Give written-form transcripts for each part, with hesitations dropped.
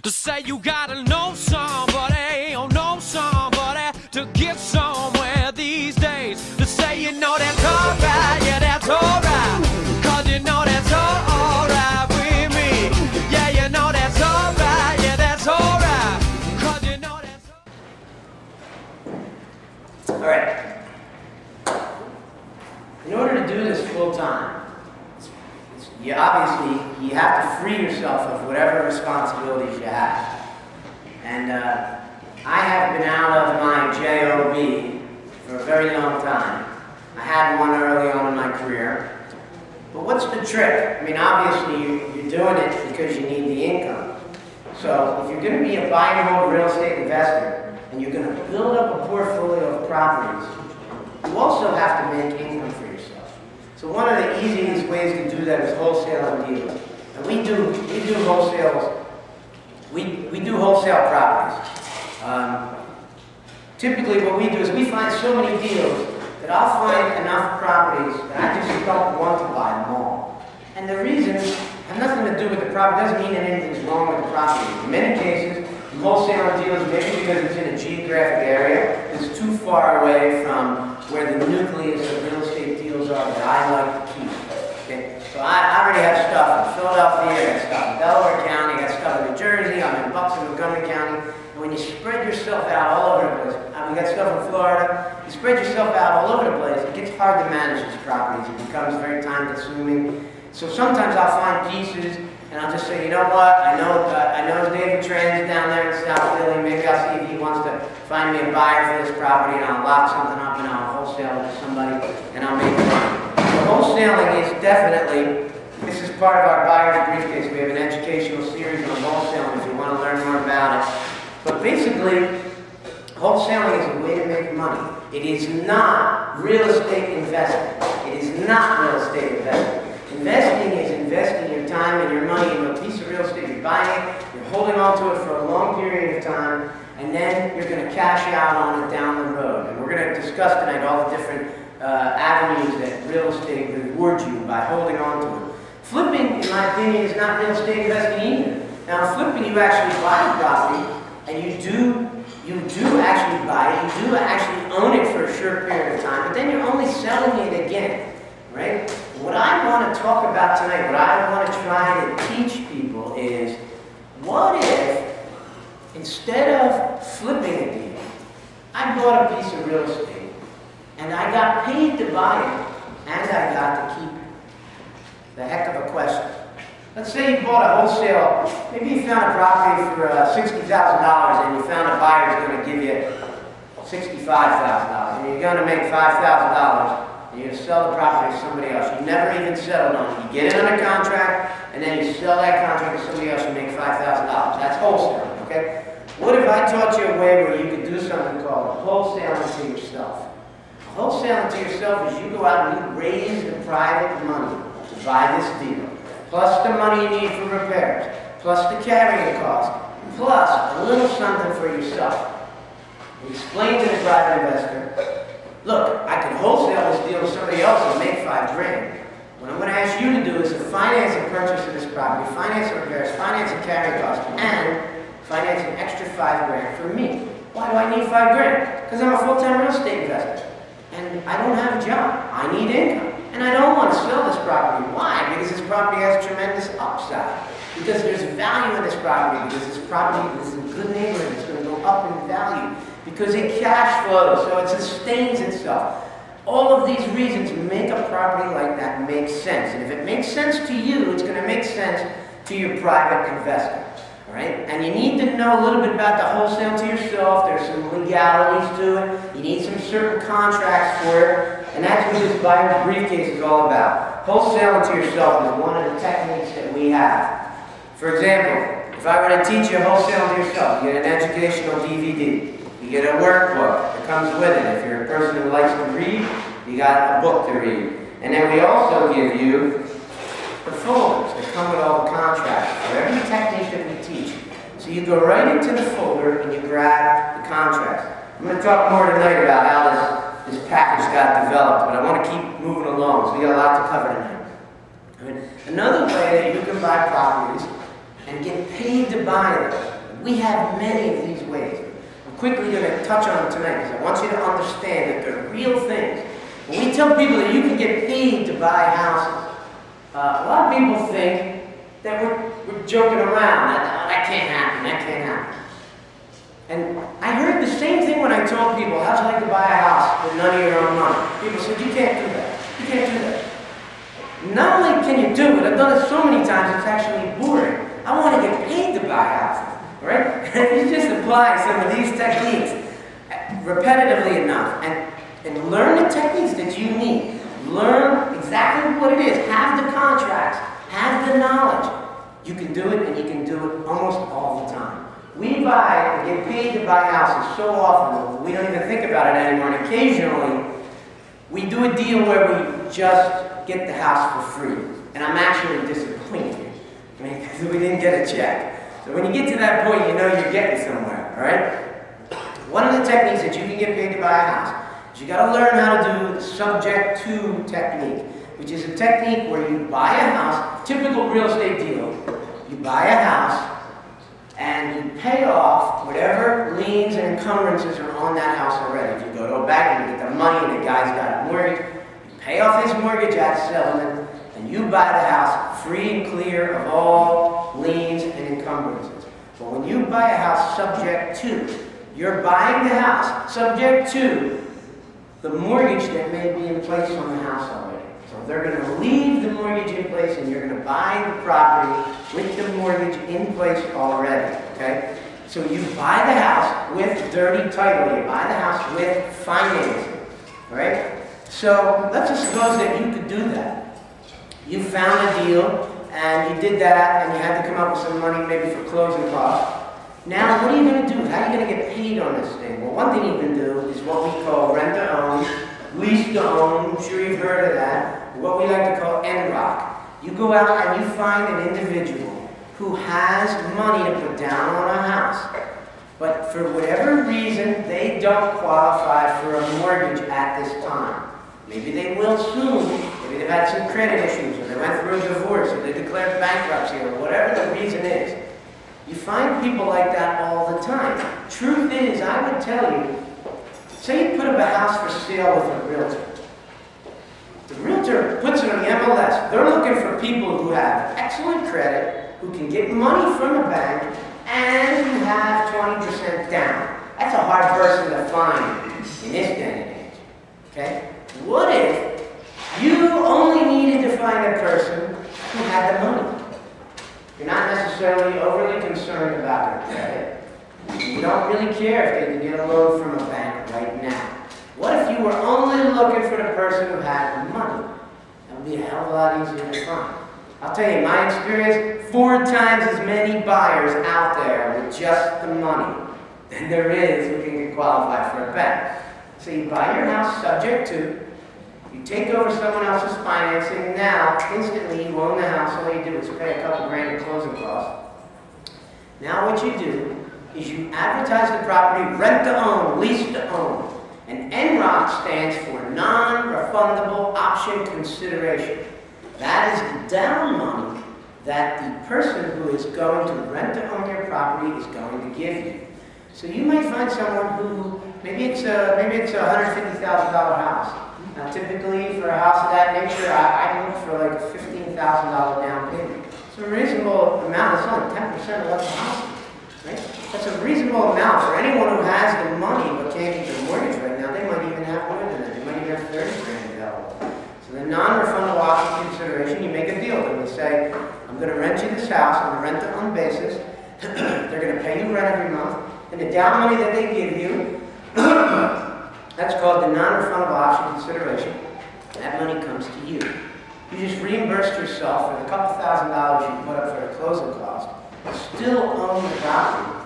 To say you gotta know somebody, or know somebody to get somewhere these days. To say you know that's alright, yeah, that's alright. Cause you know that's alright with me. Yeah, you know that's alright, yeah, that's alright. Cause you know that's alright. In order to do this full time, you obviously have to free yourself of whatever responsibilities you have. And I have been out of my JOB for a very long time. I had one early on in my career. But what's the trick? I mean, obviously you're doing it because you need the income. So if you're going to be a buy and hold real estate investor and you're going to build up a portfolio of properties, you also have to make income for yourself. So one of the easiest ways to do that is wholesaling deals. And we do wholesales. We do wholesale properties. Typically what we do is we find so many deals that I'll find enough properties that I just don't want to buy them all. And the reasons have nothing to do with the property. It doesn't mean that anything's wrong with the property. In many cases, wholesaling deals, maybe because it's in a geographic area, it's too far away from where the nucleus of real estate deals are that I like to keep. Okay? So I already have stuff in Philadelphia, I got stuff in Delaware County, I got stuff in New Jersey, I'm in Bucks and Montgomery County. And when you spread yourself out all over the place, we got stuff in Florida, you spread yourself out all over the place, it gets hard to manage these properties. It becomes very time consuming. So sometimes I'll find pieces and I'll just say, you know what, I know David Trans down there in South Philly, maybe I'll see if he wants to find me a buyer for this property, and I'll lock something up and I'll wholesale it to somebody and I'll make money. So wholesaling is definitely, this is part of our buyer's briefcase. We have an educational series on wholesaling if you want to learn more about it. But basically, wholesaling is a way to make money. It is not real estate investing. It is not real estate investing. Investing is investing your time and your money into a piece of real estate. You're buying it, you're holding on to it for a long period of time, and then you're going to cash out on it down the road. And we're going to discuss tonight all the different avenues that real estate rewards you by holding on to it. Flipping, in my opinion, is not real estate investing either. Now, flipping, you actually buy a property, and you do actually buy it, you do actually own it for a short period of time, but then you're only selling it again, right? What I want to talk about tonight, what I want to try to teach people is, what if, instead of flipping a deal, I bought a piece of real estate, and I got paid to buy it, and I got to keep it? The heck of a question. Let's say you bought a wholesale, maybe you found a property for $60,000 and you found a buyer who's going to give you $65,000 and you're going to make $5,000 and you're going to sell the property to somebody else. You never even settled on it. You get it under contract and then you sell that contract to somebody else and make $5,000. That's wholesaling, okay? What if I taught you a way where you could do something called wholesaling to yourself? Wholesaling to yourself is you go out and you raise the private money to buy this deal, plus the money you need for repairs, plus the carrying cost, plus a little something for yourself. You explain to the private investor, look, I can wholesale this deal to somebody else and make $5 grand. What I'm going to ask you to do is to finance the purchase of this property, finance the repairs, finance the carrying cost, and finance an extra $5 grand for me. Why do I need $5 grand? Because I'm a full-time real estate investor. And I don't have a job. I need income. And I don't want to sell this property. Why? Because this property has tremendous upside. Because there's value in this property. Because this property is a good neighborhood. It's going to go up in value. Because it cash flows, so it sustains itself. All of these reasons make a property like that make sense. And if it makes sense to you, it's going to make sense to your private investor. All right? And you need to know a little bit about the wholesale to yourself. There's some legalities to it. You need some certain contracts for it. And that's what this buyer's briefcase is all about. Wholesaling to yourself is one of the techniques that we have. For example, if I were to teach you wholesaling to yourself, you get an educational DVD. You get a workbook that comes with it. If you're a person who likes to read, you got a book to read. And then we also give you the folders that come with all the contracts for every technique that we teach. So you go right into the folder and you grab the contracts. I'm going to talk more tonight about how this package got developed, but I want to keep moving along, so we got a lot to cover tonight. Another way that you can buy properties and get paid to buy them. We have many of these ways. I'm quickly going to touch on them tonight because I want you to understand that they're real things. When we tell people that you can get paid to buy houses, a lot of people think that we're joking around. That can't happen, that can't happen. And I heard the same thing when I told people, how'd you like to buy a house with none of your own money? People said, you can't do that. You can't do that. Not only can you do it, I've done it so many times, it's actually boring. I want to get paid to buy houses, right? And you just apply some of these techniques repetitively enough and learn the techniques that you need. Learn exactly what it is. Have the contracts. Have the knowledge. You can do it, and you can do it almost all the time. We buy and get paid to buy houses so often, we don't even think about it anymore. And occasionally, we do a deal where we just get the house for free. And I'm actually disappointed. I mean, because we didn't get a check. So when you get to that point, you know you're getting somewhere, all right? One of the techniques that you can get paid to buy a house is you got to learn how to do the subject to technique, which is a technique where you buy a house, typical real estate deal. You buy a house, and you pay off whatever liens and encumbrances are on that house already. If you go to a bank and you get the money and the guy's got a mortgage, you pay off his mortgage at settlement, and you buy the house free and clear of all liens and encumbrances. But when you buy a house subject to, you're buying the house subject to the mortgage that may be in place on the house already. So they're going to leave the mortgage in place and you're going to buy the property with the mortgage in place already, okay? So you buy the house with dirty title. You buy the house with financing, right? So let's just suppose that you could do that. You found a deal and you did that and you had to come up with some money maybe for closing costs. Now, what are you going to do? How are you going to get paid on this thing? Well, one thing you can do is what we call rent-to-own, lease-to-own. I'm sure you've heard of that. What we like to call NROC. You go out and you find an individual who has money to put down on a house, but for whatever reason, they don't qualify for a mortgage at this time. Maybe they will soon. Maybe they've had some credit issues, or they went through a divorce, or they declared bankruptcy, or whatever the reason is. You find people like that all the time. Truth is, I would tell you, say you put up a house for sale with a realtor. The realtor puts it on the MLS. They're looking for people who have excellent credit, who can get money from the bank, and who have 20% down. That's a hard person to find in this day and age. Okay? What if you only needed to find a person who had the money? You're not necessarily overly concerned about their credit. You don't really care if they can get a loan from a bank right now. What if you were only looking for the person who had the money? That would be a hell of a lot easier to find. I'll tell you, in my experience, 4 times as many buyers out there with just the money than there is who can qualify for a bank. So you buy your house subject to, you take over someone else's financing, now instantly you own the house, all you do is pay a couple grand in closing costs. Now what you do is you advertise the property, rent to own, lease to own. And NROC stands for non-refundable option consideration. That is the down money that the person who is going to rent to own your property is going to give you. So you might find someone who, maybe it's a $150,000 house. Now typically for a house of that nature, I look for like a $15,000 down payment. It's a reasonable amount. It's only 10% of what the house is, right? That's a reasonable amount for anyone who has the money but can't get the mortgage right now. They might even have more than that. They might even have 30 grand available. So the non-refundable option consideration, you make a deal with them. You say, I'm going to rent you this house on a rent-to-own basis. They're going to pay you rent every month. And the down money that they give you, that's called the non-refundable option consideration. That money comes to you. You just reimburse yourself for the couple $1,000s you put up for the closing cost. Still own the property.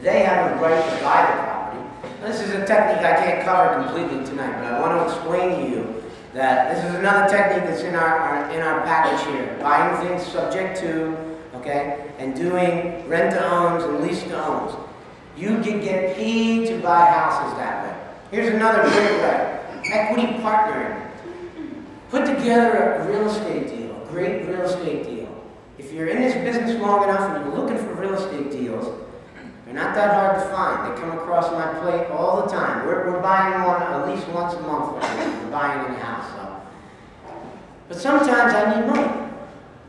They have a right to buy the property. Now, this is a technique I can't cover completely tonight, but I want to explain to you that this is another technique that's in our package here. Buying things subject to, okay, and doing rent-to-owns and lease-to-owns. You can get paid to buy houses that way. Here's another great way. Equity partnering. Put together a real estate deal, a great real estate deal. If you're in this business long enough and you're looking for real estate deals, they're not that hard to find. They come across my plate all the time. We're buying one at least once a month. We're buying in the house. So. But sometimes I need money.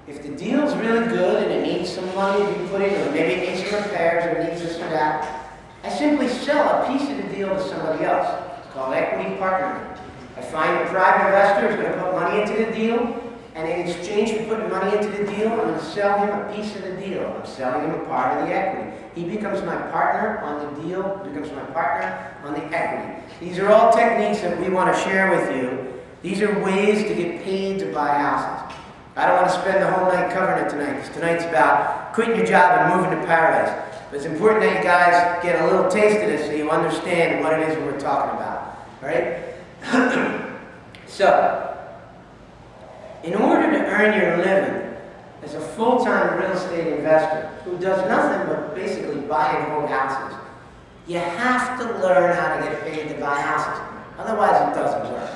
If the deal's really good and it needs some money to be put in, or maybe it needs some repairs or it needs this or that, I simply sell a piece of the deal to somebody else. It's called equity partnering. I find a private investor who's going to put money into the deal, and in exchange for putting money into the deal, I'm going to sell him a piece of the deal. I'm selling him a part of the equity. He becomes my partner on the deal, becomes my partner on the equity. These are all techniques that we want to share with you. These are ways to get paid to buy houses. I don't want to spend the whole night covering it tonight, because tonight's about quitting your job and moving to paradise. But it's important that you guys get a little taste of this so you understand what it is we're talking about. All right? So, in order to earn your living as a full-time real estate investor who does nothing but basically buy and hold houses, you have to learn how to get paid to buy houses. Otherwise, it doesn't work.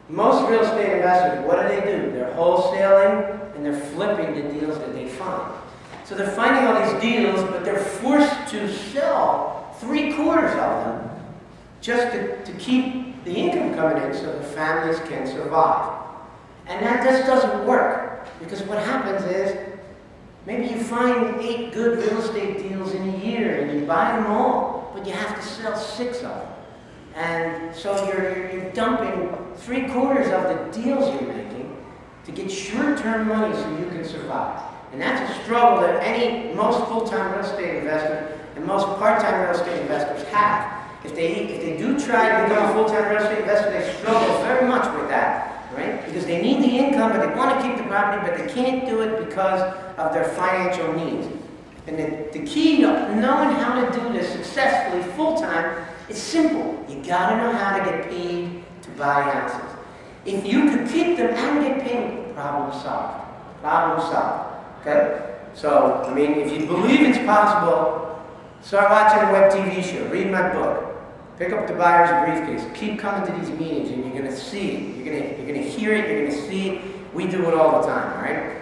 Most real estate investors, what do? They're wholesaling and they're flipping the deals that they find. So they're finding all these deals, but they're forced to sell 3/4 of them just to keep the income coming in so the families can survive. And that just doesn't work, because what happens is maybe you find 8 good real estate deals in a year and you buy them all, but you have to sell 6 of them. And so you're dumping 3/4 of the deals you're making to get short-term money so you can survive. And that's a struggle that most full-time real estate investors and most part-time real estate investors have. If they do try to become a full-time real estate investor, they struggle very much with that, right? Because they need the income, but they want to keep the property, but they can't do it because of their financial needs. And the key to knowing how to do this successfully full-time is simple. You gotta know how to get paid to buy houses. If you could keep them and get paid, problem solved. Problem solved. Okay? So, I mean, if you believe it's possible, start watching a web TV show, read my book, pick up the Buyer's Briefcase, keep coming to these meetings, and you're going to see it. You're going to hear it, you're going to see it. We do it all the time, all right?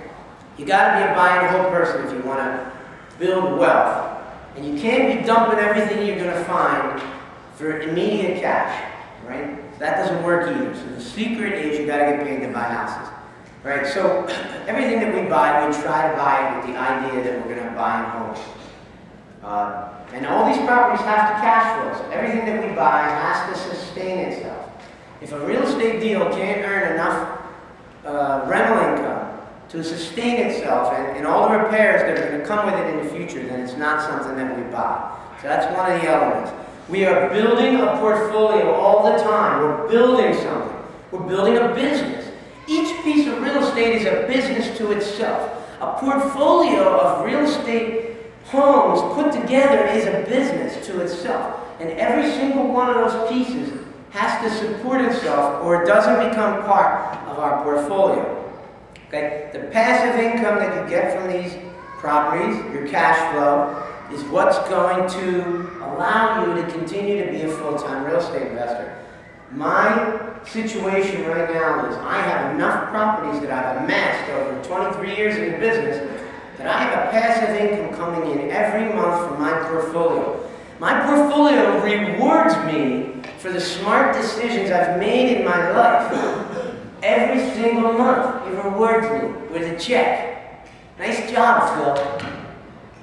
You got to be a buy and hold person if you want to build wealth. And you can't be dumping everything you're going to find for immediate cash, right? That doesn't work either. So the secret is you got to get paid to buy houses. Right, so everything that we buy, we try to buy it with the idea that we're going to buy and hold. And all these properties have to cash flow, so everything that we buy has to sustain itself. If a real estate deal can't earn enough rental income to sustain itself and all the repairs that are going to come with it in the future, then it's not something that we buy. So that's one of the elements. We are building a portfolio all the time. We're building something. We're building a business. Each piece of real estate is a business to itself. A portfolio of real estate homes put together is a business to itself. And every single one of those pieces has to support itself or it doesn't become part of our portfolio. Okay? The passive income that you get from these properties, your cash flow, is what's going to allow you to continue to be a full-time real estate investor. My situation right now is I have enough properties that I've amassed over 23 years in the business that I have a passive income coming in every month from my portfolio. My portfolio rewards me for the smart decisions I've made in my life. Every single month, it rewards me with a check. Nice job, Phil.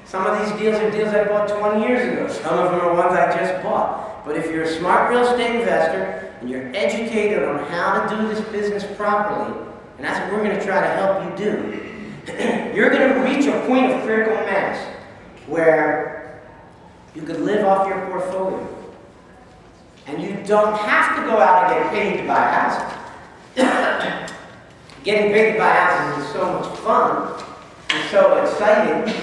Some of these deals are deals I bought 20 years ago. Some of them are ones I just bought. But if you're a smart real estate investor and you're educated on how to do this business properly, and that's what we're going to try to help you do, you're going to reach a point of critical mass where you could live off your portfolio. And you don't have to go out and get paid to buy houses. Getting paid to buy houses is so much fun and so exciting.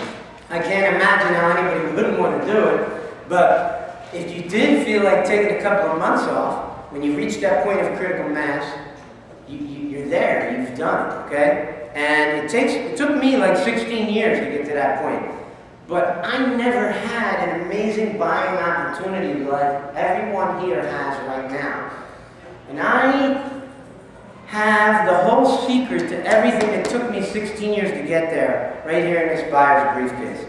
I can't imagine how anybody wouldn't want to do it. But if you did feel like taking a couple of months off, when you reach that point of critical mass, you're there, you've done it, okay? And it took me like 16 years to get to that point. But I never had an amazing buying opportunity like everyone here has right now. And I have the whole secret to everything that took me 16 years to get there, right here in this buyer's briefcase.